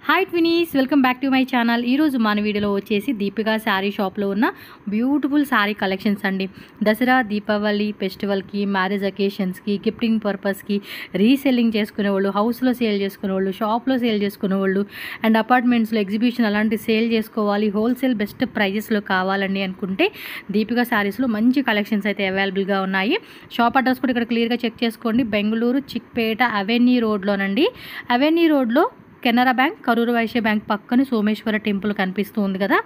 Hi twinnies, welcome back to my channel. ఈరోజు మన వీడియోలో వచ్చేసి దీపికా శారీ షాప్లో ఉన్న బ్యూటిఫుల్ శారీ కలెక్షన్స్ అండి. దసరా, దీపావళి ఫెస్టివల్కి, మ్యారేజ్ అకేషన్స్కి, గిఫ్టింగ్ పర్పస్కి, రీసెల్లింగ్ చేసుకునేవాళ్ళు, హౌస్లో సేల్ చేసుకునేవాళ్ళు, షాప్లో సేల్ చేసుకునేవాళ్ళు, అండ్ అపార్ట్మెంట్స్లో ఎగ్జిబిషన్ అలాంటి సేల్ చేసుకోవాలి, హోల్సేల్ బెస్ట్ ప్రైజెస్లో కావాలండి అనుకుంటే దీపికా శారీస్లో మంచి కలెక్షన్స్ అయితే అవైలబుల్గా ఉన్నాయి. షాప్ అడ్రస్ కూడా ఇక్కడ క్లియర్గా చెక్ చేసుకోండి. బెంగళూరు చిక్పేట అవెన్యూ రోడ్లోనండి. అవెన్యూ రోడ్లో కెనరా బ్యాంక్, కరూర్ వైశ్య బ్యాంక్ పక్కన సోమేశ్వర టెంపుల్ కనిపిస్తూ ఉంది కదా,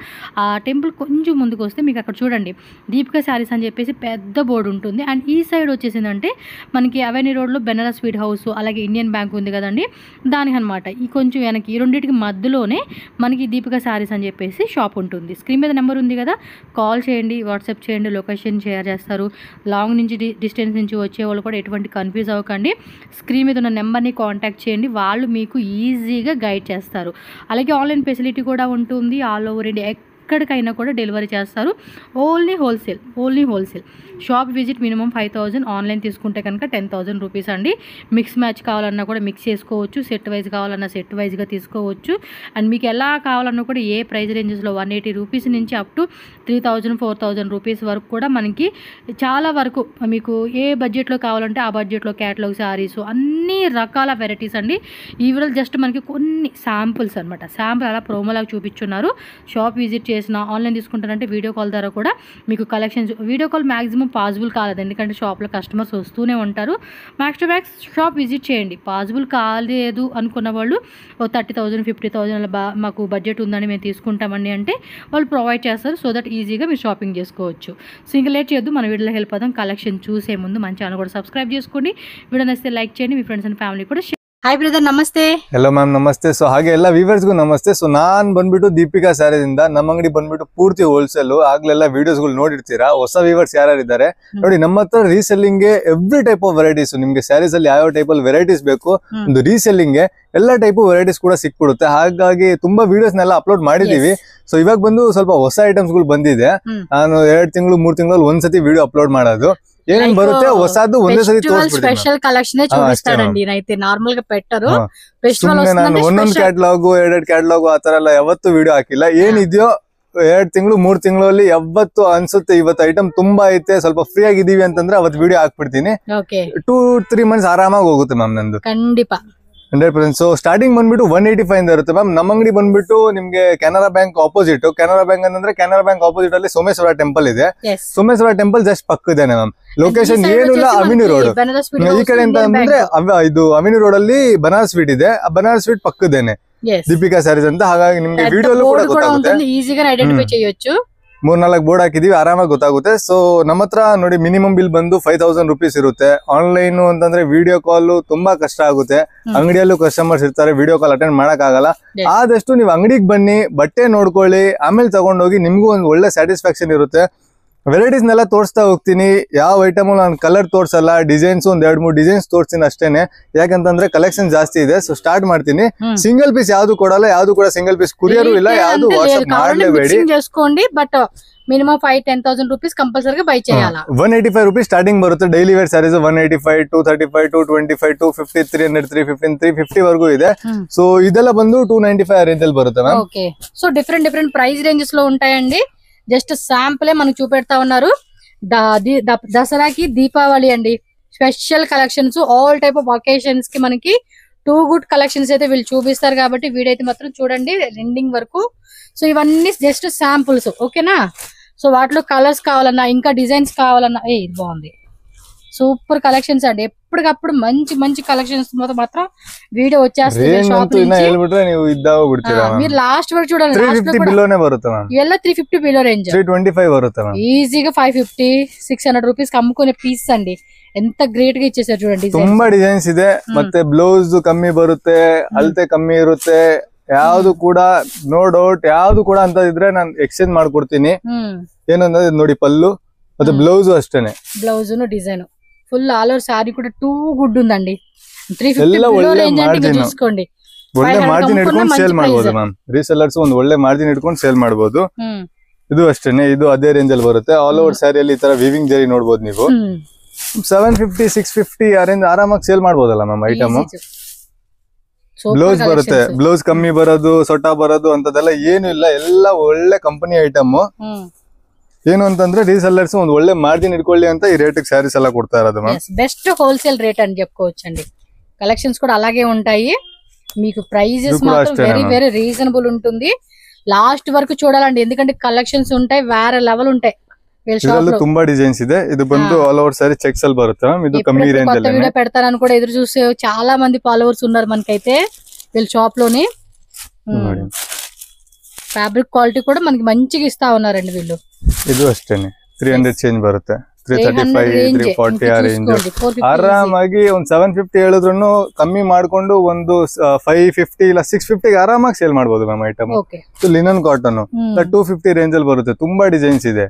ఆ టెంపుల్ కొంచెం ముందుకు వస్తే మీకు అక్కడ చూడండి దీపికా శారీస్ అని చెప్పేసి పెద్ద బోర్డు ఉంటుంది. అండ్ ఈ సైడ్ వచ్చేసిందంటే మనకి అవెన్యూ రోడ్లో బెనారస్ స్వీట్ హౌస్, అలాగే ఇండియన్ బ్యాంక్ ఉంది కదండి, దానికి అనమాట ఈ కొంచెం వెనక్కి ఈ రెండింటికి మధ్యలోనే మనకి దీపికా శారీస్ అని చెప్పేసి షాప్ ఉంటుంది. స్క్రీన్ మీద నెంబర్ ఉంది కదా, కాల్ చేయండి, వాట్సాప్ చేయండి, లొకేషన్ షేర్ చేస్తారు. లాంగ్ నుంచి డిస్టెన్స్ నుంచి వచ్చే వాళ్ళు కూడా ఎటువంటి కన్ఫ్యూజ్ అవ్వకండి. స్క్రీన్ మీద ఉన్న నెంబర్ని కాంటాక్ట్ చేయండి, వాళ్ళు మీకు ఈజీగా గైడ్ చేస్తారు. అలాగే ఆన్లైన్ ఫెసిలిటీ కూడా ఉంటుంది. ఆల్ ఓవర్ ఇండియా ఎక్కడికైనా కూడా డెలివరీ చేస్తారు. Only wholesale. Shop visit minimum 5,000, online తీసుకుంటే కనుక 10,000 రూపీస్ అండి. మిక్స్ మ్యాచ్ కావాలన్నా కూడా మిక్స్ చేసుకోవచ్చు, సెట్ వైజ్ కావాలన్నా సెట్ వైజ్గా తీసుకోవచ్చు. అండ్ మీకు ఎలా కావాలన్నా కూడా ఏ ప్రైస్ రేంజెస్లో 180 రూపీస్ నుంచి అప్ టు 3,000, 4,000 రూపీస్ వరకు కూడా మనకి చాలా వరకు మీకు ఏ బడ్జెట్లో కావాలంటే ఆ బడ్జెట్లో క్యాటలాగ్ శారీస్ అన్ని రకాల వెరైటీస్ అండి. ఈ వీడియోలో జస్ట్ మనకి కొన్ని శాంపుల్స్ అనమాట, శాంపుల్ అలా ప్రోమోలాగా చూపించున్నారు. షాప్ విజిట్ చేసిన, ఆన్లైన్ తీసుకుంటారంటే వీడియో కాల్ ద్వారా కూడా మీకు collections, video call maximum possible కాలేదు ఎందుకంటే షాప్లో కస్టమర్స్ వస్తూనే ఉంటారు. Max to max shop visit చేయండి. పాసిబుల్ కాలేదు అనుకున్న వాళ్ళు 30,000, 50,000 అలా మాకు బడ్జెట్ ఉందని మేము తీసుకుంటామండి అంటే వాళ్ళు ప్రొవైడ్ చేస్తారు. సో దట్ ఈజీగా మీరు షాపింగ్ చేసుకోవచ్చు. సో ఇంకా లేట్ చేయొద్దు, మన వీడియోలో హెల్ప్ అవుతాం. కలెక్షన్ చూసే ముందు మన ఛానల్ కూడా సబ్స్క్రైబ్ చేసుకోండి. వీడియో నచ్చితే లైక్ చేయండి, మీ ఫ్రెండ్స్ అండ్ ఫ్యామిలీ కూడా. ಹಾಯ್ ಬ್ರದರ್, ನಮಸ್ತೆ. ಹಲೋ ಮ್ಯಾಮ್, ನಮಸ್ತೆ. ಸೊ ಹಾಗೆ ಎಲ್ಲ ವ್ಯೂವರ್ಸ್ಗೂ ನಮಸ್ತೆ. ಸೊ ನಾನ್ ಬಂದ್ಬಿಟ್ಟು ದೀಪಿಕಾ ಸ್ಯಾರೀಸ್ ಇಂದ, ನಮ್ಮ ಅಂಗಡಿ ಬಂದ್ಬಿಟ್ಟು ಪೂರ್ತಿ ಹೋಲ್ಸೇಲ್. ಆಗ್ಲೆಲ್ಲ ವಿಡಿಯೋಸ್ ಗಳು ನೋಡಿರ್ತೀರಾ. ಹೊಸ ವ್ಯೂವರ್ಸ್ ಯಾರಿದ್ದಾರೆ ನೋಡಿ, ನಮ್ಮ ಹತ್ರ ರೀಸೆಲ್ಲಿಂಗ್ ಗೆ ಎವ್ರಿ ಟೈಪ್ ಆಫ್ ವೆರೈಟೀಸ್, ನಿಮ್ಗೆ ಸ್ಯಾರೀಸ್ ಅಲ್ಲಿ ಯಾವ ಟೈಪ್ ಅಲ್ಲಿ ವೆರೈಟೀಸ್ ಬೇಕು, ಒಂದು ರೀಸೆಲ್ಲಿಂಗ್ ಗೆ ಎಲ್ಲ ಟೈಪ್ ವೆರೈಟೀಸ್ ಕೂಡ ಸಿಕ್ಬಿಡುತ್ತೆ. ಹಾಗಾಗಿ ತುಂಬಾ ವಿಡಿಯೋಸ್ ನೆಲ್ಲ ಅಪ್ಲೋಡ್ ಮಾಡಿದೀವಿ. ಸೊ ಇವಾಗ ಬಂದು ಸ್ವಲ್ಪ ಹೊಸ ಐಟಮ್ಸ್ ಗಳು ಬಂದಿದೆ. ನಾನು 2 ತಿಂಗಳು 3 ತಿಂಗಳಲ್ಲಿ ಒಂದ್ಸತಿ ವಿಡಿಯೋ ಅಪ್ಲೋಡ್ ಮಾಡೋದು. ఏమేం బರುತ್ತೆ వసాదు ಒಂದೇ ಸರಿ ತೋರಿಸ್ಬಿಡ್ತೀನಿ. స్పెషల్ కలెక్షన్ చూపిస్తాడండి, అయితే నార్మల్ గా పెట్టరు. ఫెస్టివల్ ನಾನು ಒಂದೊಂದು ಕ್ಯಾಟಲಾಗ್ 2 ಕ್ಯಾಟಲಾಗ್ ಆತರ ಎಲ್ಲ ಯಾವತ್ತೂ ವಿಡಿಯೋ ಹಾಕಿಲ್ಲ. ಏನಿದೆಯೋ 2 ತಿಂಗಳು 3 ತಿಂಗಳಲ್ಲಿ ಯಾವತ್ತು ಅನ್ಸುತ್ತೆ ಇವತ್ತು ಐಟಮ್ ತುಂಬಾ ಐತೆ, ಸ್ವಲ್ಪ ಫ್ರೀ ಆಗಿದೀವಿ ಅಂತಂದ್ರೆ ಅವತ್ತು ವಿಡಿಯೋ ಹಾಕ್ಬಿಡ್ತೀನಿ. 2-3 ಮಂತ್ಸ್ ಆರಾಮಾಗಿ ಹೋಗುತ್ತೆ ಮ್ಯಾಮ್ ನಂದು. ಖಂಡಿತ 100%. ಸೊ ಸ್ಟಾರ್ಟಿಂಗ್ ಬಂದ್ಬಿಟ್ಟು 185 ಇಂದ ಇರುತ್ತೆ ಮ್ಯಾಮ್. ನಮ್ಮ ಅಂಗಡಿ ಬಂದ್ಬಿಟ್ಟು ನಿಮ್ಗೆ Canara bank opposite. Canara bank ಅಂತಂದ್ರೆ ಕೆನರಾ ಬ್ಯಾಂಕ್ ಆಪೋಸಿಟ್ ಅಲ್ಲಿ ಸೋಮೇಶ್ವರ ಟೆಂಪಲ್ ಇದೆ. ಸೋಮೇಶ್ವರ ಟೆಂಪಲ್ ಜಸ್ಟ್ ಪಕ್ಕದೇನೆ ಮ್ಯಾಮ್. ಲೊಕೇಶನ್ ಏನಿಲ್ಲ, ಅವಿನ್ಯೂ ರೋಡ್. ಈ ಕಡೆ ಅಂತ ಅಂದ್ರೆ ಇದು ಅವಿನ್ಯೂ ರೋಡ್ ಅಲ್ಲಿ ಬನಾರಸ್ ಸ್ವೀಟ್ ಇದೆ. ಆ ಬನಾರಸ್ ಸ್ವೀಟ್ ಪಕ್ಕದೇನೆ ದೀಪಿಕಾ ಸ್ಯಾರೀಸ್ ಅಂತ. ಹಾಗಾಗಿ ನಿಮ್ಗೆ ವಿಡಿಯೋ ಕೂಡ ಗೊತ್ತಾಗುತ್ತೆ, ಈಸಿగా ಐಡೆಂಟಿಫೈ చేయొచ్చు. 3-4 ಬೋರ್ಡ್ ಹಾಕಿದೀವಿ, ಆರಾಮಾಗಿ ಗೊತ್ತಾಗುತ್ತೆ. ಸೊ ನಮ್ಮ ಹತ್ರ ನೋಡಿ ಮಿನಿಮಮ್ ಬಿಲ್ ಬಂದು 5,000 ರೂಪೀಸ್ ಇರುತ್ತೆ. ಆನ್ಲೈನ್ ಅಂತಂದ್ರೆ ವಿಡಿಯೋ ಕಾಲ್ ತುಂಬಾ ಕಷ್ಟ ಆಗುತ್ತೆ. ಅಂಗಡಿಯಲ್ಲೂ ಕಸ್ಟಮರ್ಸ್ ಇರ್ತಾರೆ, ವಿಡಿಯೋ ಕಾಲ್ ಅಟೆಂಡ್ ಮಾಡಕ್ ಆಗಲ್ಲ. ಆದಷ್ಟು ನೀವು ಅಂಗಡಿಗೆ ಬನ್ನಿ, ಬಟ್ಟೆ ನೋಡ್ಕೊಳ್ಳಿ, ಆಮೇಲೆ ತಗೊಂಡೋಗಿ ನಿಮ್ಗೂ ಒಂದು ಒಳ್ಳೆ ಸ್ಯಾಟಿಸ್ಫ್ಯಾಕ್ಷನ್ ಇರುತ್ತೆ. ವೆರೈಟೀಸ್ ನೆಲ್ಲ ತೋರಿಸ್ತಾ ಹೋಗ್ತೀನಿ. ಯಾವ ಐಟಮ್ ನಾನು ಕಲರ್ ತೋರ್ಸಲ್ಲ, ಡಿಸೈನ್ಸ್ ಒಂದ್ 2-3 ಡಿಸೈನ್ಸ್ ತೋರಿಸ್ತೀನಿ ಅಷ್ಟೇನೆ. ಯಾಕಂತಂದ್ರೆ ಕಲೆಕ್ಷನ್ ಜಾಸ್ತಿ ಇದೆ. ಸೊ ಸ್ಟಾರ್ಟ್ ಮಾಡ್ತೀನಿ. సింగిల్ పీస్ ಯಾವ್ದು ಕೊಡಲ್ಲ, ಯಾವ್ದು ಕೂಡ సింగిల్ పీస్ ಕುರಿಯರ್ ಇಲ್ಲ, ಯಾವ್ದು ವಾಟ್ಸ್ಆಪ್ ಮಾಡಲೇಬೇಡಿ. చేసుకోండి, బట్ మినిమం 5-10,000 రూపీస్ కంపల్సరీగా బై చేయాలా. 185 రూపీస్ స్టార్టింగ్ బರುತ್ತೆ. డైಲಿ ವೇರ್ ಸ್ಯಾರೀಸ್ 185, 235, 225, 250, 300, 315, 350 ವರೆಗೂ ಇದೆ. సో ಇದೆಲ್ಲ ಬಂದು 295 ರೇಂಜ್ ಅಲ್ಲಿ ಬರುತ್ತೆ ma'am. Okay. So different price ranges లో ఉంటాయండి. జస్ట్ శాంపులే మనకు చూపెడతా ఉన్నారు. దసరాకి, దీపావళి అండి special collections, all type of occasions కి మనకి 2 గుడ్ కలెక్షన్స్ అయితే వీళ్ళు చూపిస్తారు. కాబట్టి వీడియో అయితే మాత్రం చూడండి ఎండింగ్ వరకు. సో ఇవన్నీ జస్ట్ శాంపుల్స్, ఓకేనా. సో వాటిలో కలర్స్ కావాలన్నా, ఇంకా డిజైన్స్ కావాలన్నా, ఇది బాగుంది, సూపర్ కలెక్షన్స్ అండి. ఎప్పటికప్పుడు మంచి మంచి కలెక్షన్స్ మాత్రం వీడియో వచ్చేస్తుంది. మీరు లాస్ట్ వరకు చూడండి, 350 బిలోనే బರುತ್ತೆ మ్యామ్. ఇವೆಲ್ಲ 350 బిలో రేంజ్, 325 ಬರುತ್ತೆ ಮ್ಯಾಮ್. ఈజీగా 550, 600 రూపీస్ అమ్ముకునే పీస్ అండి. ఎంత గ్రేట్ గా ఇచ్చేసారు చూడండి. ತುಂಬಾ ಡಿಸೈನ್ಸ್ ಇದೆ, ಮತ್ತೆ ಬ್ಲೌಸ್ ಕಮ್ಮಿ ಬರುತ್ತೆ, ಅಳತೆ ಕಮ್ಮಿ ಇರುತ್ತೆ. ಯಾವ್ದು ಕೂಡ ನೋ ಡೌಟ್, ಯಾವ್ದು ಕೂಡ ಅಂತ ಇದ್ರೆ ನಾನು ಎಕ್ಸ್ಚೇಂಜ್ ಮಾಡ್ಕೊಡ್ತೀನಿ. ಏನಂದ್ರೆ ನೋಡಿ ಪಲ್ಲು ಮತ್ತೆ ಬ್ಲೌಸ್ ಅಷ್ಟೇನೆ. Blouse design full all over sorry కూడా 2 గుడ్ ఉందండి. 350 రేంజ్ అంటే చూసుకోండి. ಒಳ್ಳೆ ಮಾರ್ಜಿನ್ ಇಟ್ಕೊಂಡು ಸೇಲ್ ಮಾಡಬಹುದು ಮ್ಯಾಮ್. ರೀಸೆಲ್ಲರ್ಸ್ ಒಂದು ಒಳ್ಳೆ ಮಾರ್ಜಿನ್ ಇಟ್ಕೊಂಡು ಸೇಲ್ ಮಾಡಬಹುದು. ಇದು ಅಷ್ಟೇನೆ, ಇದು ಅದೇ ರೇಂಜ್ ಅಲ್ಲಿ ಬರುತ್ತೆ. ಆಲ್ ಓವರ್ ಸ್ಯಾರಿಯಲ್ಲಿ ಈ ತರ ವಿವಿಂಗ್ ಜರಿ ನೋಡಬಹುದು ನೀವು. 750, 650 ಆ ರೇಂಜ್ ಆರಾಮಾಗಿ ಸೇಲ್ ಮಾಡಬಹುದಲ್ಲ ಮ್ಯಾಮ್ ಐಟಮ್. ಬ್ಲೌಸ್ ಬರುತ್ತೆ, ಬ್ಲೌಸ್ ಕಮ್ಮಿ ಬರೋದು, ಸೊಟ್ಟ ಬರೋದು ಅಂತದೆಲ್ಲ ಏನು ಇಲ್ಲ, ಎಲ್ಲ ಒಳ್ಳೆ ಕಂಪನಿ ಐಟಮ್. ಏನು ಅಂತಂದ್ರೆ రీసెల్లర్స్ ಒಂದು ಒಳ್ಳೆ ಮಾರ್ಜಿನ್ ఇట్ಕೊಳ್ಳి ಅಂತ ఈ రేట్ కి సారీస్ అలా కొడతా ఇరదు మ్యామ్. బెస్ట్ హోల్సేల్ రేట్ అని చెప్పుకోవచ్చండి. కలెక్షన్స్ కూడా అలాగే ఉంటాయి. మీకు ప్రైజెస్ మాత్రం వెరీ వెరీ రీజనబుల్ ఉంటుంది. లాస్ట్ వరకు చూడాలండి, ఎందుకంటే కలెక్షన్స్ ఉంటాయి, వేరే లెవెల్ ఉంటాయి. ಇದರಲ್ಲೂ ತುಂಬಾ ಡಿಸೈನ್ಸ್ ಇದೆ. ಇದು ಬಂದು ಆಲ್ ಓವರ್ ಸಾರಿ చెక్స్ ಅಲ್ಲಿ ಬರುತ್ತೆ మ్యామ్. ಇದು కమ్మీ రేంజ్ ಅಲ್ಲಿ వీడియో పెడతారని కూడా ఎదురు చూసే చాలా మంది ఫాలోవర్స్ ఉన్నారు మనకైతే వీళ్ళ షాప్ లోని. ఫ్యాబ్రిక్ క్వాలిటీ కూడా మనకి మంచిగా ఇస్తా ఉన్నారండి వీళ్ళు. ಇದು ಅಷ್ಟೇನೆ 300 ಚೇಂಜ್ ಬರುತ್ತೆ. 335 340 ಆ ರೇಂಜ್ ಆರಾಮಾಗಿ ಒಂದು 750 ಹೇಳಿದ್ರು ಕಮ್ಮಿ ಮಾಡ್ಕೊಂಡು ಒಂದು 550 ಇಲ್ಲ 650 ಆರಾಮಾಗಿ ಸೇಲ್ ಮಾಡಬಹುದು ma'am. Item linen cotton 250 range ಅಲ್ಲಿ ಬರುತ್ತೆ. ತುಂಬಾ ಡಿಸೈನ್ಸ್ ಇದೆ.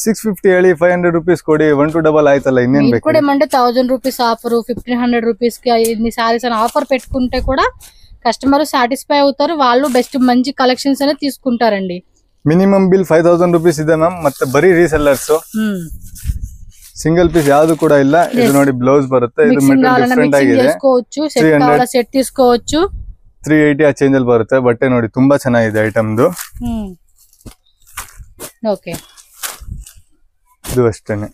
650 ಹೇಳಿ 500 ರೂಪೀಸ್ ಕೊಡಿ, 1 to double ಆಯ್ತಲ್ಲ, ಇನ್ನೇನ್ ಬೇಕು. 1000 ರೂಪೀಸ್ ఆఫర్, 1500 రూపీస్ కి ఇన్ని సారీస్ అని ఆఫర్ పెట్టుకుంటే కూడా కస్టమర్ సాటిస్ఫై అవుతారు. వాళ్ళు బెస్ట్ మంచి కలెక్షన్స్ అనేది తీసుకుంటారండి. ಮಿನಿಮಮ್ ಬಿಲ್ 5000 ರೂಪೀಸ್ ಇದೆ ಮ್ಯಾಮ್. ಮತ್ತೆ ಬರೀ ರೀಸೆಲ್ಲರ್ಸ್, సింగిల్ పీస్ ಯಾವುದು ಕೂಡ ಇಲ್ಲ. ಇದು ನೋಡಿ ಬ್ಲೌಸ್ ಬರುತ್ತೆ. ಇದು ಮೆಟೀರಿಯಲ್ ಡಿಫರೆಂಟ್ ಆಗಿದೆ. ಸೆಟ್ తీసుకోవచ్చు. 380 ಆ ಚೇಂಜ್ ಅಲ್ಲಿ ಬರುತ್ತೆ. ಬಟ್ಟೆ ನೋಡಿ ತುಂಬಾ ಚೆನ್ನಾಗಿದೆ ಐಟಮ್ದು. ಓಕೆ, ಇದು ಅಷ್ಟೇನೆ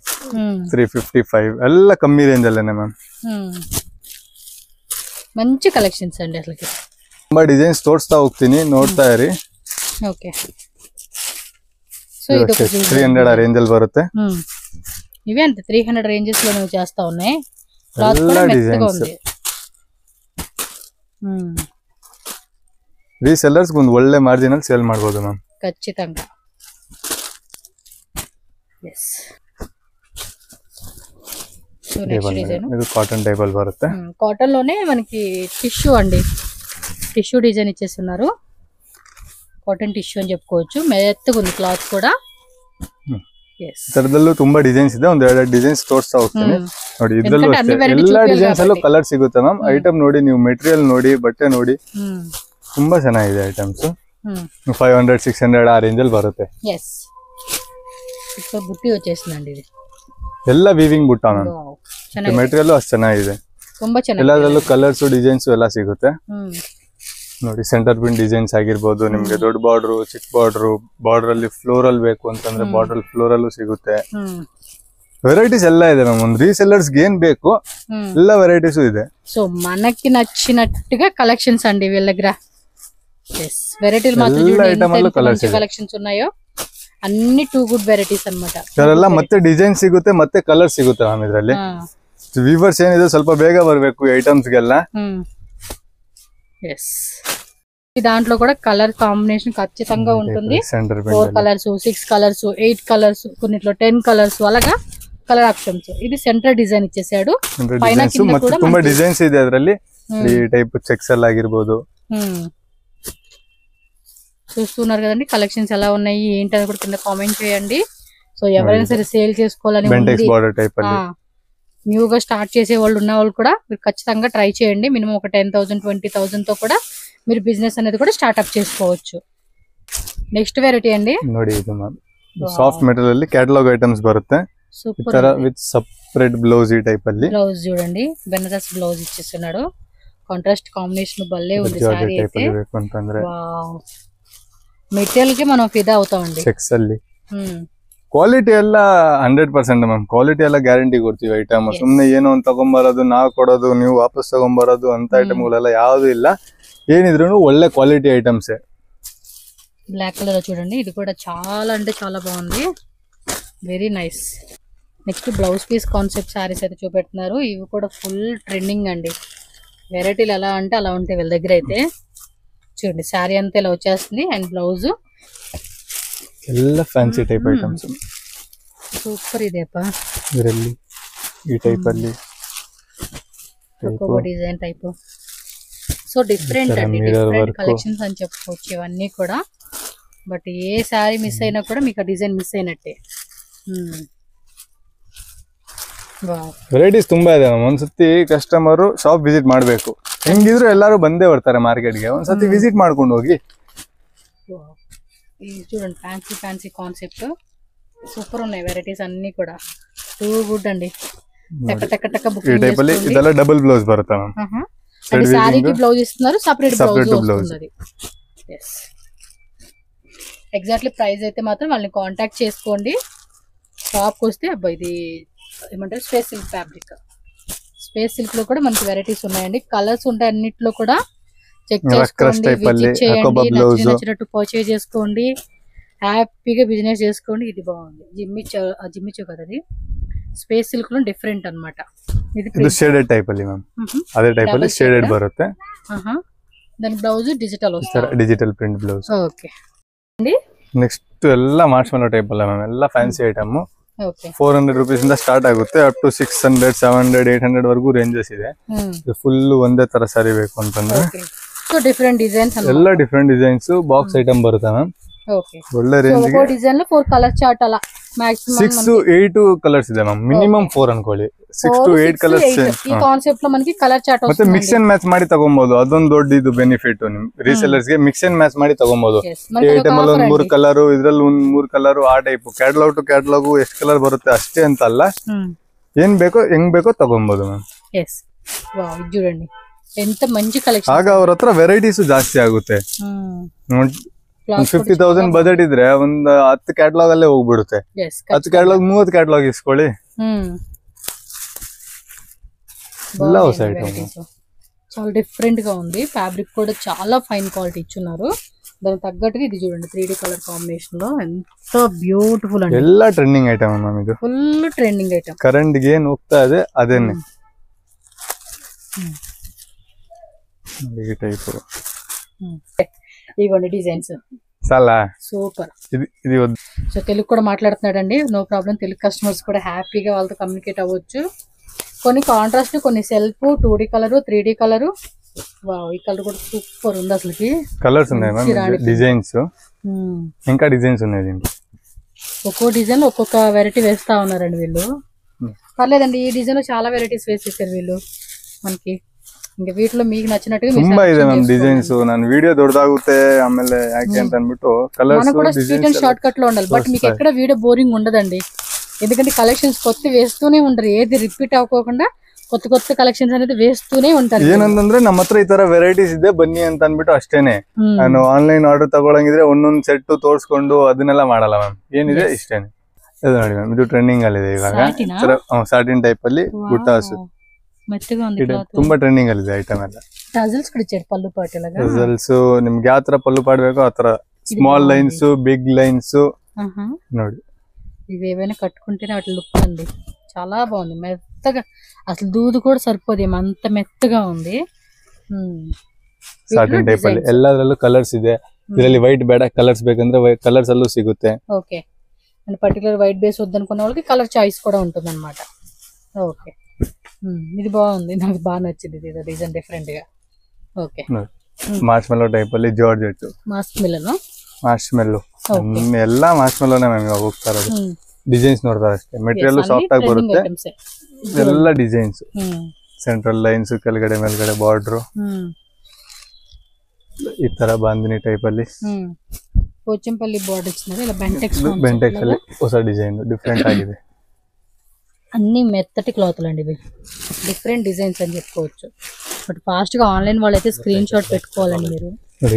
355 ಎಲ್ಲ ಕಮ್ಮಿ ರೇಂಜ್ ಅಲ್ಲೇನೆ ಮ್ಯಾಮ್. మంచి కలెక్షన్స్ అండి. అసలు ತುಂಬಾ ಡಿಸೈನ್ಸ್ ತೋರಿಸ್ತಾ ಹೋಗ್ತೀನಿ, ನೋಡ್ತಾ ಇರಿ. ఓకే, సో ಇದು 300 ಆ ರೇಂಜ್ ಅಲ್ಲಿ ಬರುತ್ತೆ. ఇవే అంతే 300 రేంజెస్ లో చేస్తా ఉన్నాయి. క్లాత్ కూడా మెత్తగా ఉంది. రీసెల్లర్స్ ಒಂದು ಒಳ್ಳೆ ಮಾರ್ಜಿನ್ ಅಲ್ಲಿ ಸೇಲ್ ಮಾಡಬಹುದು ಮ್ಯಾಮ್. ఖచ్చితంగా. yes, సో నెక్స్ట్ డిజైన్ ఇది కాటన్ టైప్ ಅಲ್ಲಿ బರುತ್ತೆ. కాటన్ లోనే మనకి టిష్యూ అండి. టిష్యూ డిజైన్ ఇచ్చేస్తున్నారు. కాటన్ టిష్యూ అని చెప్పుకోవచ్చు. మెత్తగా ఉంది క్లాత్ కూడా. ಇದರಲ್ಲೂ ತುಂಬಾ ಡಿಸೈನ್ಸ್ ಇದೆ. ಒಂದ್ 2 ಡಿಸೈನ್ಸ್ ತೋರಿಸ್ತಾ ಹೋಗ್ತೀನಿ ನೋಡಿ. ಇದ್ರಲ್ಲೂ ಎಲ್ಲಾ ಡಿಸೈನ್ಸ್ ಅಲ್ಲೂ ಕಲರ್ಸ್ ಸಿಗುತ್ತೆ ಮ್ಯಾಮ್. ಐಟಮ್ ನೋಡಿ, ನೀವು ಮೆಟೀರಿಯಲ್ ನೋಡಿ, ಬಟ್ಟೆ ನೋಡಿ, ತುಂಬಾ ಚೆನ್ನಾಗಿದೆ ಐಟಮ್ಸ್. 500 600 ಆ ರೇಂಜ್ ಅಲ್ಲಿ ಬರುತ್ತೆ. ಬುಟ್ಟಿ వచ్చేసిందండి. ఇది ಎಲ್ಲ ವೀವಿಂಗ್ ಬುಟ್ಟ ಮ್ಯಾಮ್. ಮೆಟೀರಿಯಲ್ ಅಷ್ಟು ಚೆನ್ನಾಗಿದೆ. ತುಂಬಾ ಚೆನ್ನಾಗಿದೆ. ಎಲ್ಲದರಲ್ಲೂ ಕಲರ್ಸ್ ಡಿಸೈನ್ಸ್ ಎಲ್ಲ ಸಿಗುತ್ತೆ ನೋಡಿ. ಸೆಂಟರ್ ಪಿನ್ ಡಿಸೈನ್ಸ್ ಆಗಿರ್ಬೋದು, ನಿಮ್ಗೆ ದೊಡ್ಡ ಬಾರ್ಡರ್, ಚಿಕ್ಕ ಬಾರ್ಡರ್ ಅಲ್ಲಿ ಫ್ಲೋರಲ್ ಬೇಕು ಅಂತಂದ್ರೆ ಬಾರ್ಡರ್ ಫ್ಲೋರಲ್ ಸಿಗುತ್ತೆ. ವೆರೈಟೀಸ್ ಎಲ್ಲ ಇದೆ ಮ್ಯಾಮ್. ಒಂದು ರೀಸೆಲ್ಲರ್ಸ್ ಏನ್ ಬೇಕು ಎಲ್ಲ ವೆರೈಟೀಸ್ ಇದೆ. సో మనకి నచ్చినట్టుగా కలెక్షన్స్ అండి వీళ్ళ దగ్గర. వెరైటీలు మాత్రం చూడండి, కలెక్షన్స్ ఉన్నాయో అన్ని టూ గుడ్ వెరైటీస్ అన్నమాట. ಇದೆಲ್ಲ ಮತ್ತೆ ಡಿಸೈನ್ ಸಿಗುತ್ತೆ, ಮತ್ತೆ ಕಲರ್ ಸಿಗುತ್ತೆ ಮ್ಯಾಮ್. ಇದರಲ್ಲಿ ವ್ಯೂವರ್ಸ್ ಏನಿದೆ ಸ್ವಲ್ಪ ಬೇಗ ಬರಬೇಕು ಈ ಐಟಮ್ಸ್ ಗೆಲ್ಲ. దాంట్లో కూడా కలర్ కాంబినేషన్ ఖచ్చితంగా ఉంటుంది. 4 కలర్స్, 6 కలర్స్, 8 కలర్స్, కొన్నిట్లో 10 కలర్స్, అలాగా కలర్ ఆప్షన్స్. ఇది సెంటర్ డిజైన్ ఇచ్చేసాడు. పైన కింద కూడా ತುಂಬಾ ಡಿಸೈನ್ಸ್ ಇದೆ ಅದರಲ್ಲಿ. ఈ టైప్ చెక్స్ అలా ಆಗಿರಬಹುದು. చూస్తున్నారు కదండి కలెక్షన్స్ ఎలా ఉన్నాయి ఏంటని కూడా కింద కామెంట్ చేయండి. సో ఎవరైనా సరే సేల్ చేసుకోవాలని న్యూగా స్టార్ట్ చేసే వాళ్ళు ఉన్న వాళ్ళు కూడా మీరు ఖచ్చితంగా ట్రై చేయండి. మినిమం ఒక 10,000 20,000 తో కూడా మీరు బిజినెస్ అనేది కూడా స్టార్ట్అప్ చేసుకోవచ్చు. నెక్స్ట్ వెరైటీ అండి ನೋಡಿ. ಇದು ಮ್ಯಾಮ್ ಸಾಫ್ಟ್ ಮೆಟೀರಿಯಲ್ ಅಲ್ಲಿ ಕ್ಯಾಟಲಾಗ್ ಐಟಮ್ಸ್ ಬರುತ್ತೆ. సూపర్ విత్ సెపరేట్ బ్లౌజ్ ఈ టైప్ ಅಲ್ಲಿ. బ్లౌజ్ చూడండి, బెనారస్ బ్లౌజ్ ఇచ్చేస్తున్నాడు. కాంట్రాస్ట్ కాంబినేషన్ భలే ఉంది సారీ అయితే. వావ్, మెటీరియల్ కి మనం ఫిదా అవుతామండి. చెక్స్ ಅಲ್ಲಿ ಕ್ವಾಲಿಟಿ ಎಲ್ಲ 100% ಮ್ಯಾಮ್. ಕ್ವಾಲಿಟಿ ಎಲ್ಲ ಗ್ಯಾರಂಟಿ ಕೊಡ್ತೀವಿ. ಐಟಮ್ ಸುಮ್ನೆ ಏನೋ ಒಂದು ತಗೊಂಬರೋದು, ನಾವು ಕೊಡೋದು, ನೀವು ವಾಪಸ್ ತಗೊಂಬರೋದು ಅಂತ ಐಟಮ್ಗಳೆಲ್ಲ ಯಾವ್ದು ಇಲ್ಲ. ಏನಿದ್ರು ಒಳ್ಳೆ ಕ್ವಾಲಿಟಿ ಐಟಮ್ಸ್. బ్లాక్ కలర్ చూడండి, ఇది కూడా చాలా అంటే చాలా బాగుంది. Very nice. Next blouse piece concept saris అయితే చూపెడుతున్నారు. ఇవి కూడా ఫుల్ ట్రెండింగ్ అండి. వెరైటీలు ఎలా అంటే అలా ఉంటాయి వీళ్ళ దగ్గర అయితే. చూడండి సారీ అంతా ఇలా వచ్చేస్తుంది అండ్ బ్లౌజ్ ಎಲ್ಲ ಫ್ಯಾನ್ಸಿ ಟೈಪ್ ಐಟಮ್ಸ್. ಸೂಪರ್ ಇದೆಪ್ಪ. ಇದರಲ್ಲಿ ಈ ಟೈಪ್ ಅಲ್ಲಿ డిజైన్ టైప్. సో డిఫరెంట్ అండి, డిఫరెంట్ కలెక్షన్స్ అని చెప్పుకోవచ్చు ఇవన్నీ కూడా. బట్ ఏ సారీ మిస్ అయినా కూడా మీకు ఆ డిజైన్ మిస్ అయినట్టే. ವೆರೈಟೀಸ್ ತುಂಬಾ ಇದೆ. ಒಂದ್ಸತಿ ಕಸ್ಟಮರ್ ಶಾಪ್ ವಿಸಿಟ್ ಮಾಡ್ಬೇಕು. ಹೆಂಗಿದ್ರು ಎಲ್ಲಾರು ಬಂದೇ ಬರ್ತಾರೆ ಮಾರ್ಕೆಟ್ಗೆ. ಒಂದ್ಸತಿ ವಿಸಿಟ್ ಮಾಡ್ಕೊಂಡು ಹೋಗಿ. చూడండి ఫ్యాన్సీ ఫ్యాన్సీ కాన్సెప్ట్ సూపర్ ఉన్నాయి. వెరైటీస్ అన్ని కూడా టూ గుడ్ అండి. టక టక టక బుకింగ్ చేసుకోండి. ಇದೆಲ್ಲ ಡಬಲ್ ಬ್ಲೌಸ್ ಬರುತ್ತೆ ಮ್ಯಾಮ್. థ్రెడ్ శారీకి బ్లౌజ్ ఇస్తున్నారు, సెపరేట్ బ్లౌజ్. ఎగ్జాక్ట్లీ ప్రైస్ అయితే మాత్రం వాళ్ళని కాంటాక్ట్ చేసుకోండి. షాప్కి వస్తే అబ్బాయి ఇది ఏమంటారు space silk fabric. Space silk లో కూడా మనకి వెరైటీస్ ఉన్నాయండి. కలర్స్ ఉంటాయి అన్నిట్లో కూడా. చెక్ చేసుకోండి, విజిట్ చేయండి, నచ్చినట్టు పర్చేజ్ చేసుకోండి, హ్యాపీగా బిజినెస్ చేసుకోండి. ఇది బాగుంది, జిమ్మిచో కదా అది. స్పేస్ సిల్క్ లో డిఫరెంట్ అన్నమాట. ಇದು ಶೇಡೆಡ್ ಟೈಪ್ ಅಲ್ಲಿ ಮ್ಯಾಮ್, ಅದೇ ಟೈಪ್ ಅಲ್ಲಿ ಶೇಡೆಡ್ ಬರುತ್ತೆ. దాని బ్లౌజ్ డిజిటల్ వస్తుంది, డిజిటల్ ప్రింట్ బ్లౌజ్. ఓకే అండి. నెక్స్ట్ ಎಲ್ಲ ಮಾರ್ಶ್ಮೆಲೋ ಟೈಪ್ ಅಲ್ಲ ಮ್ಯಾಮ್, ಎಲ್ಲ ಫ್ಯಾನ್ಸಿ ಐಟಮ್. ఓకే 400 rupees ಇಂದ ಸ್ಟಾರ್ಟ್ ಆಗುತ್ತೆ, ಅಪ್ ಟು 600 700 800 ವರೆಗೂ ರೇಂಜಸ್ ಇದೆ. ಫುಲ್ ಒಂದೇ ತರ ಸಾರಿ ಬೇಕು ಅಂತಂದ್ರೆ ಸೊ ಡಿಫರೆಂಟ್ ಡಿಸೈನ್ಸ್ ಎಲ್ಲ ಡಿಫರೆಂಟ್ ಡಿಸೈನ್ಸ್ ಬಾಕ್ಸ್ ಐಟಮ್ ಬರುತ್ತೆ ಮ್ಯಾಮ್. ఓకే ಒಳ್ಳೆ ರೇಂಜ್ ಗೆ ಡಿಸೈನ್ లో 4 ಕಲರ್ ಚಾರ್ಟ್ ಅಲ್ಲ, ಮ್ಯಾಕ್ಸಿಮಂ 6 to 8 ಕಲರ್ಸ್ ಇದೆ ಮ್ಯಾಮ್, ಮಿನಿಮಮ್ 4 ಅನ್ಕೊಳ್ಳಿ. 6 to 8 ಕಲರ್ಸ್ ಈ ಕಾನ್ಸೆಪ್ಟ್ లో మనకి ಕಲರ್ ಚಾರ್ಟ್ ಮತ್ತೆ ಮಿಕ್ಸ್ ಅಂಡ್ ಮ್ಯಾಚ್ ಮಾಡಿ ತಗೊಬಹುದು. ಅದೊಂದು ದೊಡ್ಡ ಇದು ಬೆನಿಫಿಟ್ ನಿಮ್ ರೀಸೆಲ್ಲರ್ಸ್ ಗೆ. ಮಿಕ್ಸ್ ಅಂಡ್ ಮ್ಯಾಚ್ ಮಾಡಿ ತಗೊಬಹುದು. ಈ ಐಟಮ್ ಅಲ್ಲಿ ಒಂದು 3 ಕಲರ್, ಇದ್ರಲ್ಲಿ ಒಂದು 3 ಕಲರ್, ಆ ಟೈಪ್. ಕ್ಯಾಟಲಾಗ್ ಟು ಕ್ಯಾಟಲಾಗ್ ಎಷ್ಟು ಕಲರ್ ಬರುತ್ತೆ ಅಷ್ಟೇ ಅಂತ ಅಲ್ಲ, ಏನ್ ಬೇಕೋ ಹೆಂಗ್ ಬೇಕೋ ತಗೊಬಹುದು ಮ್ಯಾಮ್. ಎಸ್ ವಾವ್, ಇದು చూడండి ఎంత మంచి కలెక్షన్. ಆಗ ಅವ್ರ ಹತ್ರ ವೆರೈಟೀಸ್ ಜಾಸ್ತಿ ಆಗುತ್ತೆ. 50,000 ಬಜೆಟ್ ಇದ್ರೆ ಒಂದು 10 ಕ್ಯಾಟಲಾಗ್ ಅಲ್ಲೇ ಹೋಗ್ಬಿಡುತ್ತೆ. 10 ಕ್ಯಾಟಲಾಗ್ 30 ಕ್ಯಾಟಲಾಗ್ ಇಸ್ಕೊಳ್ಳಿ. చాలా డిఫరెంట్ గా ఉంది. ఫ్యాబ్రిక్ కూడా చాలా ఫైన్ క్వాలిటీ ఇచ్చున్నారు. దానికి తగ్గట్టుగా ఇది చూడండి 3D కలర్ కాంబినేషన్ లో ఎంత బ్యూటిఫుల్ అండి. ಎಲ್ಲ ಟ್ರೆಂಡಿಂಗ್ ಐಟಮ್ ಮ್ಯಾಮ್, ಇದು ಫುಲ್ ಟ್ರೆಂಡಿಂಗ್ ಐಟಮ್. ಕರೆಂಟ್ ಗೆ ಏನು ಹೋಗ್ತಾ ಇದೆ ಅದೇನೆ ಈ ಟೈಪ್. ఇవ్వండి డిజైన్స్ చాలా సూపర్. ఇది సో తెలుగు కూడా మాట్లాడుతున్నాడండి, నో ప్రాబ్లం. తెలుగు కస్టమర్స్ కూడా హ్యాపీగా వాళ్ళతో కమ్యూనికేట్ అవ్వచ్చు. కొన్ని కాంట్రాస్ట్, కొన్ని self, 2D colour, 3D colour. Wow, ఈ కలర్ కూడా సూపర్ ఉంది. అసలుకి కలర్స్ ఉన్నాయి మ్యామ్, డిజైన్స్ ఇంకా డిజైన్స్ ఉన్నాయి దీంట్లో. ఒక్కో డిజైన్ ఒక్కొక్క వెరైటీ వేస్తా ఉన్నారండి వీళ్ళు. పర్లేదండి, ఈ డిజైన్ లో చాలా వెరైటీస్ వేసేసారు వీళ్ళు మనకి. ఇంకా వీటిలో మీకు నచ్చినట్టుగా ತುಂಬಾ ಇದೆ ಮ್ಯಾಮ್ ಡಿಸೈನ್ಸ್. ನಾನು ವಿಡಿಯೋ ದೊಡ್ಡದಾಗುತ್ತೆ ಆಮೇಲೆ ಯಾಕೆ ಅಂತ ಅನ್ಬಿಟ್ಟು ಕಲರ್ಸ್ కూడా స్ట్రీట్ అండ్ షార్ట్ కట్ లో ఉండాలి. బట్ మీకు ఎక్కడ వీడియో బోరింగ్ ఉండదండి, ఎందుకంటే కలెక్షన్స్ కొత్త వేస్తూనే ఉంటారు. ఏది రిపీట్ అవ్వకుండా కొత్త కొత్త కలెక్షన్స్ అనేది వేస్తూనే ఉంటారు. ಏನಂತಂದ್ರೆ ನಮ್ಮ ಹತ್ರ ಈ ತರ ವೆರೈಟೀಸ್ ಇದೆ ಬನ್ನಿ ಅಂತ ಅನ್ಬಿಟ್ಟು ಅಷ್ಟೇನೆ. ನಾನು ಆನ್ಲೈನ್ ಆರ್ಡರ್ ತಗೊಳಂಗಿದ್ರೆ ಒಂದೊಂದು ಸೆಟ್ ತೋರ್ಸ್ಕೊಂಡು ಅದನ್ನೆಲ್ಲ ಮಾಡಲ್ಲ ಮ್ಯಾಮ್. ಏನಿದೆ ಇಷ್ಟೇನೆ. ಇದು ನೋಡಿ ಮ್ಯಾಮ್, ಇದು ಟ್ರೆಂಡಿಂಗ್ ಅಲ್ಲಿ ಇದೆ ಇವಾಗ. ಸಾಟಿನ್ ಟೈಪ್ ಅಲ್ಲಿ ಬುಟ್ಟಾಸ್ మెత్తగా ఉంది. ತುಂಬಾ ಟ್ರೆಂಡಿಂಗ್ ಅಲ್ಲಿ ಇದೆ ಐಟಮ್ ಎಲ್ಲ. ಟಜಲ್ಸ್ ಕೂಡ ಇಚ್ಚಾడు పళ్ళు పాటలాగా. ಟಜಲ್ಸ್ ನಿಮ್ಗೆ ಯಾವ ತರ ಪಲ್ಲು ಪಾಡ್ಬೇಕೋ ಆ ತರ ಸ್ಮಾಲ್ ಲೈನ್ಸ್, ಬಿಗ್ లైన్స్ ನೋಡಿ. ఇవి ఏవైనా కట్టుకుంటేనే వాటి లుక్ అండి చాలా బాగుంది. మెత్తగా అసలు దూదు కూడా సరిపోదు, అంత మెత్తగా ఉంది. ಸಾಟಿನ್ ಟೈಪ್ ಅಲ್ಲಿ ಎಲ್ಲದರಲ್ಲೂ ಕಲರ್ಸ್ ಇದೆ. ಇದರಲ್ಲಿ ವೈಟ್ ಬೇಡ, ಕಲರ್ಸ್ ಬೇಕಂದ್ರೆ ಕಲರ್ಸ್ ಅಲ್ಲೂ ಸಿಗುತ್ತೆ. Okay, and particular white base వద్దనుకున్న వాళ్ళకి కలర్ చాయిస్ కూడా ఉంటుంది అన్నమాట. ఓకే, ఇది బాగుంది, నాకు బాగా నచ్చింది. ఇది డిజైన్ డిఫరెంట్ గా. ఓకే, ಮಾರ್ಶ್ಮೆಲೋ ಟೈಪ್ ಅಲ್ಲಿ ಜಾರ್ಜೆಟ್. ಮಾರ್ಶ್ಮೆಲೋ ಎಲ್ಲ ಮಾರ್ಶ್ಮೆಲೋನೇ ಮ್ಯಾಮ್ ಇವಾಗ ಹೋಗ್ತಾ ಇರೋದು. ಡಿಸೈನ್ಸ್ ನೋಡ್ತಾರೆ ಅಷ್ಟೇ, ಮೆಟೀರಿಯಲ್ ಸಾಫ್ಟ್ ಆಗಿ ಬರುತ್ತೆ. ಎಲ್ಲ ಡಿಸೈನ್ಸ್, ಸೆಂಟ್ರಲ್ ಲೈನ್ಸ್, ಕೆಳಗಡೆ ಮೇಲ್ಗಡೆ ಬಾರ್ಡರ್, ಈ ತರ ಬಾಂದಿನಿ ಟೈಪ್ ಅಲ್ಲಿ పోచంపల్లి బార్డర్ ఇచ్చినారు. ఇలా బెంటెక్స్ ಅಲ್ಲಿ ಹೊಸ ಡಿಸೈನ್ ಡಿಫರೆಂಟ್ ಆಗಿದೆ. అన్ని మెత్తటి క్లాత్లు అండి ఇవి, డిఫరెంట్ డిజైన్స్ అని చెప్పుకోవచ్చు. బట్ ఫాస్ట్ గా ఆన్లైన్ వాళ్ళైతే స్క్రీన్ షాట్ పెట్టుకోవాలండి మీరు.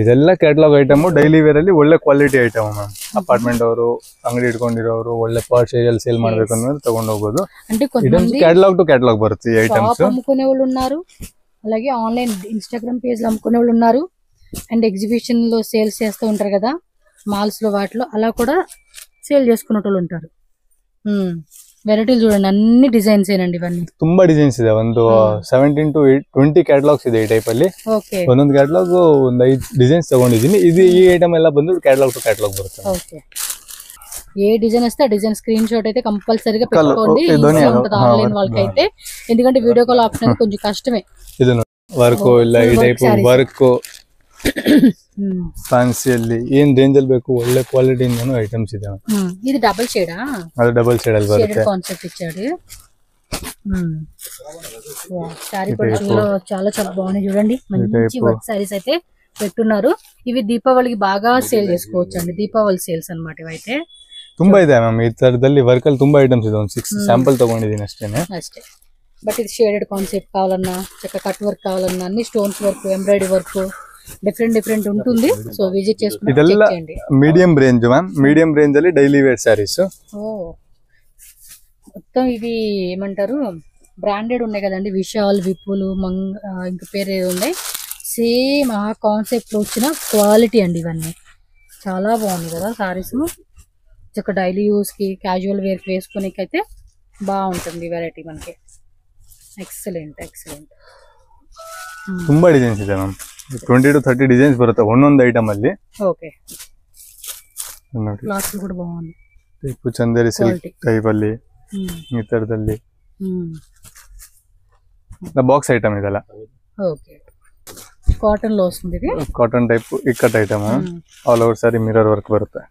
ಇದೆಲ್ಲ ಕ್ಯಾಟಲಾಗ್ ಐಟಮ್, ಡೈಲಿ ವೇರ್ ಅಲ್ಲಿ ಒಳ್ಳೆ ಕ್ವಾಲಿಟಿ ಐಟಮ್ ಮ್ಯಾಮ್. ಅಪಾರ್ಟ್ಮೆಂಟ್ ಅವರು, ಅಂಗಡಿ ಇಟ್ಕೊಂಡಿರೋರು, ಒಳ್ಳೆ ಪಾರ್ಟ್ಸ್ ಏರಿಯಲ್ ಸೇಲ್ ಮಾಡ್ಬೇಕು ಅಂದ್ರೆ ತಗೊಂಡು ಹೋಗೋದು. అంటే కొంతమంది ಕ್ಯಾಟಲಾಗ್ ಟು ಕ್ಯಾಟಲಾಗ್ ಬರುತ್ತೆ ಈ ಐಟಮ್ಸ್. అమ్ముకునే వాళ్ళు ఉన్నారు, అలాగే ఆన్లైన్ ఇన్స్టాగ్రామ్ పేజ్ లో అమ్ముకునే వాళ్ళు ఉన్నారు, అండ్ ఎగ్జిబిషన్ లో సేల్స్ చేస్తూ ఉంటారు కదా మాల్స్ లో, వాటిలో అలా కూడా సేల్ చేసుకునే వాళ్ళు ఉంటారు. వెరైటీలు చూడండి, అన్ని డిజైన్స్ ఏనండి ఇవన్నీ. ತುಂಬಾ ಡಿಸೈನ್ಸ್ ಇದೆ. ಒಂದು 17 to 20 ಕ್ಯಾಟಲಾಗ್ಸ್ ಇದೆ ಈ ಟೈಪ್ ಅಲ್ಲಿ. ಒಂದೊಂದು ಕ್ಯಾಟಲಾಗ್ ಒಂದು 5 ಡಿಸೈನ್ಸ್ ತಗೊಂಡಿದ್ದೀನಿ. ಇದು ಈ ಐಟಮ್ ಎಲ್ಲ ಬಂದು ಕ್ಯಾಟಲಾಗ್ ಟು ಕ್ಯಾಟಲಾಗ್ ಬರುತ್ತೆ. ఓకే, ఏ డిజైన్ వస్తే ఆ డిజైన్ స్క్రీన్ షాట్ అయితే కంపల్సరీగా పెట్టుకోండి. ఆన్లైన్ వాళ్ళకి అయితే, ఎందుకంటే వీడియో కాల్ ఆప్షన్ కొంచెం కష్టమే. ಇದು ವರ್ಕ್ ಇಲ್ಲ ಈ ಟೈಪ್ ವರ್ಕ್ ಫ್ಯಾನ್ಸಿಯಲ್ಲಿ ಏನ್ ರೇಂಜ್ ಅಲ್ಲಿ ಬೇಕು ಒಳ್ಳೆ ಕ್ವಾಲಿಟಿ ಇಂದನು ಐಟಮ್ಸ್ ಇದೆ. ఇది డబుల్ షేడా? ಅದು ಡಬಲ್ ಶೇಡ್ ಅಲ್ಲಿ ಬರುತ್ತೆ. కాన్సెప్ట్ ఇచ్చాడు. సారీ కూడా చాలా చాలా బాగున్నాయి చూడండి, మంచి వర్క్ సారీస్ అయితే పెట్టున్నారు. ఇవి దీపావళికి బాగా సేల్ చేసుకోవచ్చు అండి, దీపావళి సేల్స్ అన్నమాట ఇవైతే. ತುಂಬಾ ಇದೆ ಮ್ಯಾಮ್ ಈ ತರದಲ್ಲಿ ವರ್ಕ್ ಅಲ್ಲಿ ತುಂಬಾ ಐಟಮ್ಸ್ ಇದೆ. ಒಂದು 6 ಸ್ಯಾಂಪಲ್ ತಗೊಂಡಿದ್ದೀನಿ ಅಷ್ಟೇನೆ. బట్ ఇది షేడెడ్ కాన్సెప్ట్ కావాలన్నా, చక్క కట్ వర్క్ కావాలన్నా, అన్ని stones work, embroidery work different ఉంటుంది. సో విజిట్ చేసుకుంటే medium range ma'am, medium range ಅಲ್ಲಿ డైలీ వేర్ సారీస్. మొత్తం ఇవి ఏమంటారు బ్రాండెడ్ ఉన్నాయి కదండి, విశాల్, విపుల్, ఇంకా పేరు ఏది ఉన్నాయి, సేమ్ ఆ కాన్సెప్ట్ లో వచ్చిన క్వాలిటీ అండి. ఇవన్నీ చాలా బాగుంది కదా సారీస్. ఒక డైలీ యూస్ కి, క్యాజువల్ వేర్ కి వేసుకునేకి అయితే బాగుంటుంది వెరైటీ మనకి. ಎಕ್ಸಲೆಂಟ್ ತುಂಬಾ ಡಿಸೈನ್ಸ್ ಇದೆ ಮ್ಯಾಮ್. 20 to 30 ಡಿಸೈನ್ಸ್ ಬರುತ್ತೆ ಒಂದೊಂದು ಐಟಮ್ ಅಲ್ಲಿ. ಓಕೆ ನೋಡಿ ಕ್ಲಾತ್ ಕೂಡ ಬಾగుంది. ಟೈಪ್ ಚಂದೇರಿ ಸಿಲ್ಕ್ ಟೈಪ್ ಅಲ್ಲಿ ಈ ತರದಲ್ಲಿ ಬಾಕ್ಸ್ ಐಟಮ್ ಇದೆಲ್ಲ. ಓಕೆ ಕಾಟನ್ లో వస్తుంది ఇది. Cotton type Ikkat item all over sari mirror work బರುತ್ತೆ.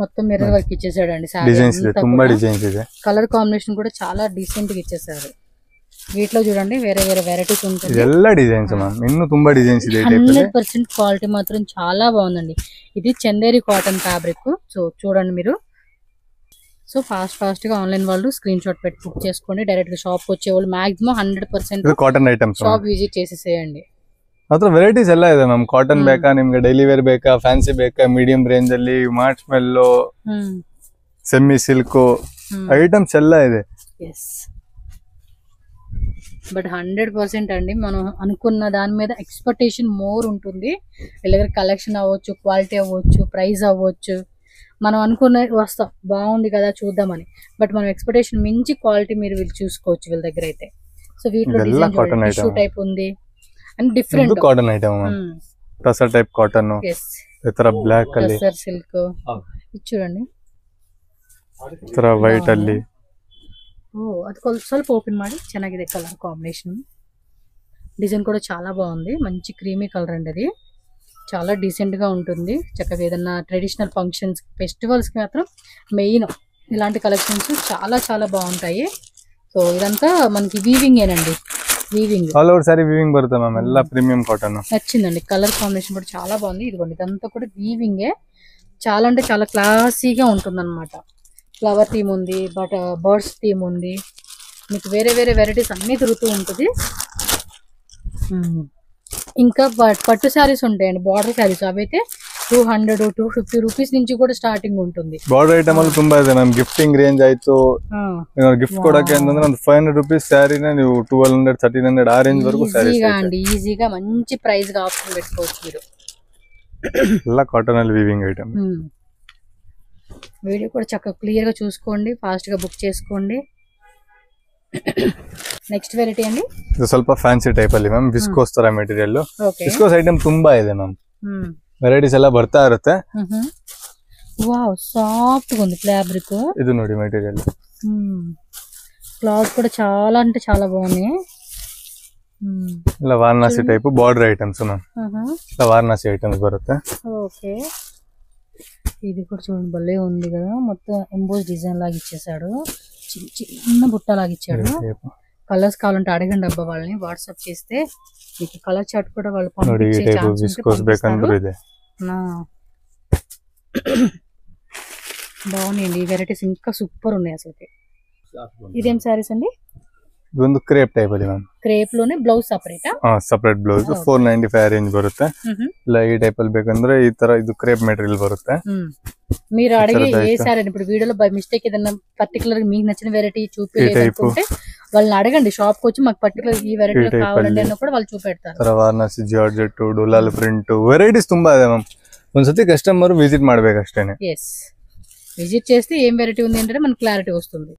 మొత్తం మిర్రర్ వర్క్ ఇచ్చేసాడండి. డిజైన్స్ ಇದೆ, ತುಂಬಾ డిజైన్స్ ಇದೆ. కలర్ కాంబినేషన్ కూడా చాలా డీసెంట్ గా ఇచ్చేసారు. వీటిలో చూడండి వేరే వెరైటీస్ ఉంటాయి. ಇದೆಲ್ಲ డిజైన్స్ మ్యామ్, ఇನ್ನು ತುಂಬಾ డిజైన్స్ ಇದೆ. 100% క్వాలిటీ మాత్రం చాలా బాగుందండి. ఇది చందేరి కాటన్ ఫ్యాబ్రిక్. సో చూడండి మీరు. సో ఫాస్ట్ గా ఆన్లైన్ వాళ్ళు స్క్రీన్ షాట్ పెట్టి బుక్ చేసుకోండి. డైరెక్ట్ గా షాప్ వచ్చే వాళ్ళు maximum 100% cotton items shop visit చేసేసేయండి. ಮಾತ್ರ ವೆರೈಟೀಸ್ ಎಲ್ಲ ಇದೆ ಮ್ಯಾಮ್. ಕಾಟನ್ ಬೇಕಾ ನಿಮ್ಗೆ, ಡೈಲಿ ವೇರ್ ಬೇಕಾ, ಫ್ಯಾನ್ಸಿ ಬೇಕಾ, ಮೀಡಿಯಂ ರೇಂಜ್ ಅಲ್ಲಿ March Mellow, semi silk items ಎಲ್ಲ ಇದೆ. బట్ 100% అండి మనం అనుకున్న దాని మీద ఎక్స్పెక్టేషన్ మోర్ ఉంటుంది. వీళ్ళ దగ్గర కలెక్షన్ అవ్వచ్చు, క్వాలిటీ అవ్వచ్చు, ప్రైస్ అవ్వచ్చు. మనం అనుకున్న వస్తాం బాగుంది కదా చూద్దామని, బట్ మనం ఎక్స్పెక్టేషన్ మించి క్వాలిటీ మీరు వీళ్ళు చూసుకోవచ్చు వీళ్ళ దగ్గర అయితే. సో వీటిలో డిజైన్ టిష్యూ టైప్ ఉంది and different cotton item, tussar type cotton, ఇతర బ్లాక్ ಅಲ್ಲಿ, ಟಸರ್ ಸಿಲ್ಕ್ ಇದು చూడండి, ಇತರ ವೈಟ್ ಅಲ್ಲಿ. అది ಸ್ವಲ್ಪ ఓపెన్ ಮಾಡಿ ಚೆನ್ನಾಗಿದೆ కలర్ కాంబినేషన్. డిజైన్ కూడా చాలా బాగుంది, మంచి క్రీమీ కలర్ అండి. అది చాలా డీసెంట్ గా ఉంటుంది. చక్కగా ఏదన్నా ట్రెడిషనల్ ఫంక్షన్స్, ఫెస్టివల్స్ కి మాత్రం మెయిన్ ఇలాంటి కలెక్షన్స్ చాలా బాగుంటాయి. సో ఇదంతా మనకి వీవింగ్ ఏనండి, weaving all over sari weaving బರುತ್ತೆ మ్యామ్. ಎಲ್ಲ ప్రీమియం కాటన్ నచ్చిందండి. కలర్ కాంబినేషన్ కూడా చాలా బాగుంది. ఇదిగోండి ఇదంతా కూడా వీవింగే. చాలా అంటే చాలా క్లాసీగా ఉంటుంది అనమాట. ఫ్లవర్ థీమ్ ఉంది, బట్ బర్డ్స్ థీమ్ ఉంది. మీకు వేరే వెరైటీస్ అన్ని తిరుగుతూ ఉంటుంది. ఇంకా పట్టు శారీస్ ఉంటాయండి, బార్డర్ శారీస్. అవైతే 200-250 రూపీస్ నుంచి కూడా స్టార్టింగ్ ఉంటుంది. ಬಾರ್ಡರ್ ಐಟಮ್ ಅಲ್ಲಿ ತುಂಬಾ ಇದೆ ಮ್ಯಾಮ್. ಗಿಫ್ಟಿಂಗ್ ರೇಂಜ್ ಆಯ್ತು, ಗಿಫ್ಟ್ ಕೊಡಕ್ಕೆ ಅಂತಂದ್ರೆ ಒಂದು 500 ರೂಪೀಸ್ ಸ್ಯಾರಿನ ನೀವು 1200-1300 ಆ ರೇಂಜ್ ವರೆಗೂ ಸ್ಯಾರೀಸ್ ఈజీగా అండి, ఈజీగా మంచి ప్రైస్ గా ఆప్షన్ పెట్టుకోవచ్చు మీరు. ಎಲ್ಲ కాటన్ ಅಲ್ಲಿ వీవింగ్ ఐటమ్. వీడియో కూడా చక్కగా క్లియర్ గా చూసుకోండి, ఫాస్ట్ గా బుక్ చేసుకోండి. నెక్స్ట్ వెరైటీ అండి, ಇದು ಸ್ವಲ್ಪ ಫ್ಯಾನ್ಸಿ ಟೈಪ್ ಅಲ್ಲಿ ಮ್ಯಾಮ್. ವಿಸ್ಕೋಸ್ ತರ ಮೆಟೀರಿಯಲ್. ವಿಸ್ಕೋಸ್ ಐಟಮ್ ತುಂಬಾ ಇದೆ ಮ್ಯಾಮ್. ವೆರೈಟೀಸ್ ಎಲ್ಲ ಬರ್ತಾ ಇರುತ್ತೆ. వావ్ సాఫ్ట్ గా ఉంది ఫ్యాబ్రిక్. ఇది ನೋಡಿ మెటీరియల్. క్లాత్ కూడా చాలా అంటే చాలా బాగుంది. ಇಲ್ಲ Varanasi type border items ma'am. ಇಲ್ಲ ವಾರಣಾಸಿ ಐಟಮ್ಸ್ ಬರುತ್ತೆ. ఓకే ఇది కూడా చూడండి భలే ఉంది కదా. మొత్తం ఎంబోస్ డిజైన్ లాగా ఇచ్చేసాడు, చిన్న బుట్ట లాగా ఇచ్చాడు. కలర్స్ కావాలంటే అడగండి అబ్బా వాళ్ళని, వాట్సాప్ చేస్తే మీకు కలర్ చార్ట్ కూడా వాళ్ళు బాగున్నాయండి. ఈ వెరైటీస్ ఇంకా సూపర్ ఉన్నాయి అసలు. ఇదేం సారీస్ అండి? ಇದೊಂದು ಕ್ರೇಪ್ ಟೈಪ್ ಅಲ್ಲಿ ma'am. Crepe Lone blouse separate separate blouse 495 range ಬರುತ್ತೆ. ಇಲ್ಲ ಈ ಟೈಪ್ ಅಲ್ಲಿ ಬೇಕಂದ್ರೆ ಈ ತರ ಇದು ಕ್ರೇಪ್ ಮೆಟೀರಿಯಲ್ ಬರುತ್ತೆ. మీరు అడిగి ఏ సారీ ఇప్పుడు వీడియోలో బై మిస్టేక్ ఏదైనా పర్టికులర్ మీకు నచ్చిన వెరైటీ చూపించలేదనుకుంటే వాళ్ళని అడగండి, షాప్ కి వచ్చి మాకు పర్టికులర్ ఈ వెరైటీ కావాలండి అన్న కూడా వాళ్ళు చూపెడతారు. ವಾರಣಾಸಿ ಜಾರ್ಜೆಟ್, ಡುಲಾಲ್ ಪ್ರಿಂಟ್ ವೆರೈಟೀಸ್ ತುಂಬಾ ಇದೆ ಮ್ಯಾಮ್. ಒಂದ್ಸತಿ ಕಸ್ಟಮರ್ ವಿಸಿಟ್ ಮಾಡ್ಬೇಕಷ್ಟೇನೆ. విజిట్ చేస్తే ఏం వెరైటీ ఉంది అంటే మనకు క్లారిటీ వస్తుంది.